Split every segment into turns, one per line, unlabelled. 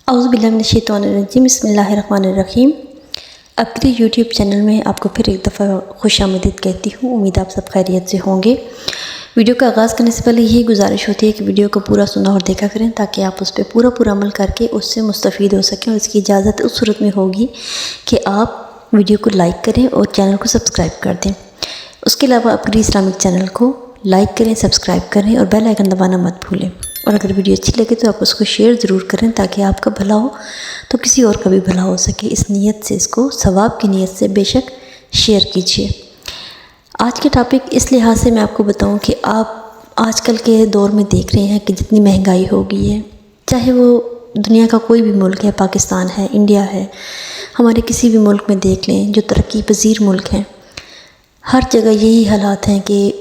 اعوذ باللہ من الشیطان الرجیم، بسم اللہ الرحمن الرحیم۔ اپنے یوٹیوب چینل میں آپ کو پھر ایک دفعہ خوش آمدید کہتی ہوں۔ امید آپ سب خیریت سے ہوں گے۔ ویڈیو کا آغاز کرنے سے پہلے یہی گزارش ہوتی ہے کہ ویڈیو کو پورا سنا اور دیکھا کریں تاکہ آپ اس پہ پورا عمل کر کے اس سے مستفید ہو سکیں، اور اس کی اجازت اس صورت میں ہوگی کہ آپ ویڈیو کو لائک کریں اور چینل کو سبسکرائب کر دیں۔ اس کے علاوہ اپنے اسلامک چینل کو لائک کریں، سبسکرائب کریں اور بیل آئیکن دبانا مت بھولیں۔ اور اگر ویڈیو اچھی لگے تو آپ اس کو شیئر ضرور کریں تاکہ آپ کا بھلا ہو تو کسی اور کا بھی بھلا ہو سکے۔ اس نیت سے، اس کو ثواب کی نیت سے بے شک شیئر کیجیے۔ آج کے ٹاپک اس لحاظ سے میں آپ کو بتاؤں کہ آپ آج کل کے دور میں دیکھ رہے ہیں کہ جتنی مہنگائی ہو گئی ہے، چاہے وہ دنیا کا کوئی بھی ملک ہے، پاکستان ہے، انڈیا ہے، ہمارے کسی بھی ملک میں دیکھ لیں جو ترقی پذیر ملک ہیں، ہر جگہ یہی حالات ہیں کہ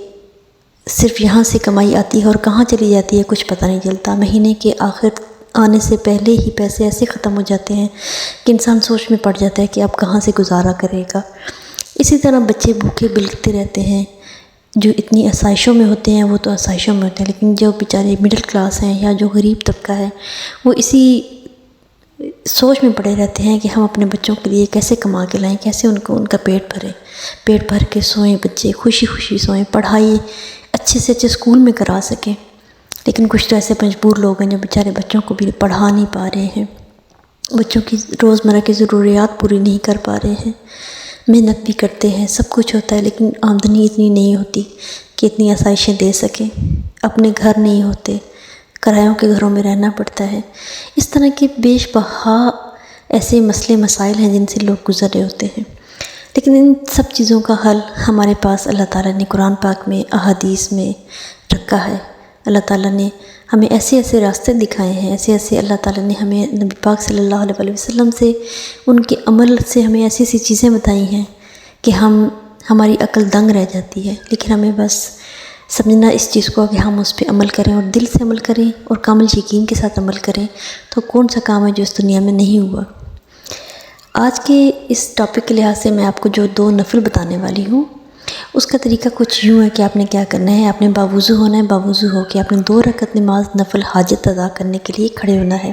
صرف یہاں سے کمائی آتی ہے اور کہاں چلی جاتی ہے کچھ پتہ نہیں چلتا۔ مہینے کے آخر آنے سے پہلے ہی پیسے ایسے ختم ہو جاتے ہیں کہ انسان سوچ میں پڑ جاتا ہے کہ اب کہاں سے گزارا کرے گا۔ اسی طرح بچے بھوکے بلکتے رہتے ہیں۔ جو اتنی آسائشوں میں ہوتے ہیں وہ تو آسائشوں میں ہوتے ہیں، لیکن جو بیچارے مڈل کلاس ہیں یا جو غریب طبقہ ہے وہ اسی سوچ میں پڑے رہتے ہیں کہ ہم اپنے بچوں کے لیے کیسے کما کے لائیں، کیسے ان کا پیٹ بھریں، پیٹ بھر کے سوئیں، بچے خوشی خوشی سوئیں، پڑھائی اچھے سے اچھے اسکول میں کرا سکیں۔ لیکن کچھ تو ایسے مجبور لوگ ہیں جو بیچارے بچوں کو بھی پڑھا نہیں پا رہے ہیں، بچوں کی روزمرہ کی ضروریات پوری نہیں کر پا رہے ہیں۔ محنت بھی کرتے ہیں، سب کچھ ہوتا ہے، لیکن آمدنی اتنی نہیں ہوتی کہ اتنی آسائشیں دے سکیں۔ اپنے گھر نہیں ہوتے، کرایوں کے گھروں میں رہنا پڑتا ہے۔ اس طرح کے بیش بہا ایسے مسئلے مسائل ہیں جن سے لوگ گزر رہے ہوتے ہیں، لیکن ان سب چیزوں کا حل ہمارے پاس اللہ تعالیٰ نے قرآن پاک میں، احادیث میں رکھا ہے۔ اللہ تعالیٰ نے ہمیں ایسے ایسے راستے دکھائے ہیں، ایسے اللہ تعالیٰ نے ہمیں نبی پاک صلی اللہ علیہ وسلم سے، ان کے عمل سے ہمیں ایسی ایسی چیزیں بتائی ہیں کہ ہماری عقل دنگ رہ جاتی ہے۔ لیکن ہمیں بس سمجھنا اس چیز کو کہ ہم اس پہ عمل کریں اور دل سے عمل کریں اور کامل یقین کے ساتھ عمل کریں، تو کون سا کام ہے جو اس دنیا میں نہیں ہوا۔ آج کے اس ٹاپک کے لحاظ سے میں آپ کو جو 2 نفل بتانے والی ہوں، اس کا طریقہ کچھ یوں ہے کہ آپ نے کیا کرنا ہے، آپ نے باوضو ہونا ہے، باوضو ہو کے آپ نے 2 رکعت نماز نفل حاجت ادا کرنے کے لیے کھڑے ہونا ہے۔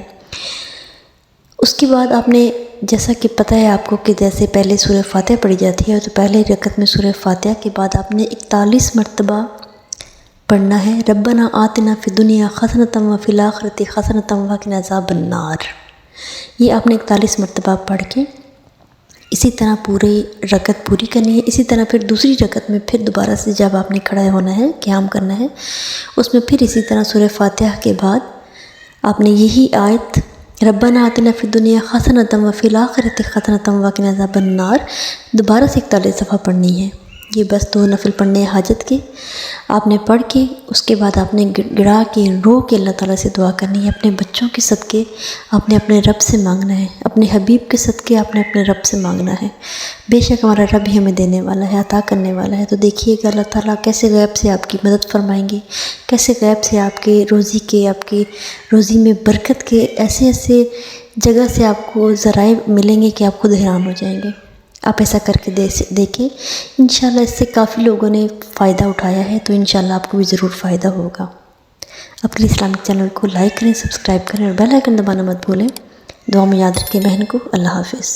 اس کے بعد آپ نے، جیسا کہ پتہ ہے آپ کو کہ جیسے پہلے سورہ فاتحہ پڑھی جاتی ہے، تو پہلے رکعت میں سورہ فاتحہ کے بعد آپ نے 41 مرتبہ پڑھنا ہے، ربنا آتنا فی الدنیا حسنۃ وفی الآخرۃ حسنۃ وقنا عذاب النار۔ یہ آپ نے 41 مرتبہ پڑھ کے اسی طرح پوری رکعت پوری کرنی ہے۔ اسی طرح پھر دوسری رکعت میں پھر دوبارہ سے جب آپ نے کھڑا ہونا ہے، قیام کرنا ہے، اس میں پھر اسی طرح سورہ فاتحہ کے بعد آپ نے یہی آیت ربنا آتنا فی الدنیا حسنۃ وفی الآخرۃ حسنۃ وقنا عذاب النار دوبارہ سے 41 دفعہ پڑھنی ہے۔ یہ بس 2 نفل پڑھنے ہیں حاجت کے، آپ نے پڑھ کے اس کے بعد آپ نے گڑا کے رو کے اللہ تعالیٰ سے دعا کرنی ہے۔ اپنے بچوں کے صدقے آپ نے اپنے رب سے مانگنا ہے، اپنے حبیب کے صدقے آپ نے اپنے رب سے مانگنا ہے۔ بے شک ہمارا رب ہی ہمیں دینے والا ہے، عطا کرنے والا ہے۔ تو دیکھیے گا اللہ تعالیٰ کیسے غیب سے آپ کی مدد فرمائیں گے، کیسے غیب سے آپ کے روزی میں برکت کے ایسے جگہ سے آپ کو ذرائع ملیں گے کہ آپ خود حیران ہو جائیں گے۔ آپ ایسا کر کے دیکھیں، انشاءاللہ اس سے کافی لوگوں نے فائدہ اٹھایا ہے، تو انشاءاللہ آپ کو بھی ضرور فائدہ ہوگا۔ اپنے اسلامک چینل کو لائک کریں، سبسکرائب کریں اور بیل آئیکن دبانا مت بھولیں۔ دعا میں یاد رکھیں بہن کو۔ اللہ حافظ۔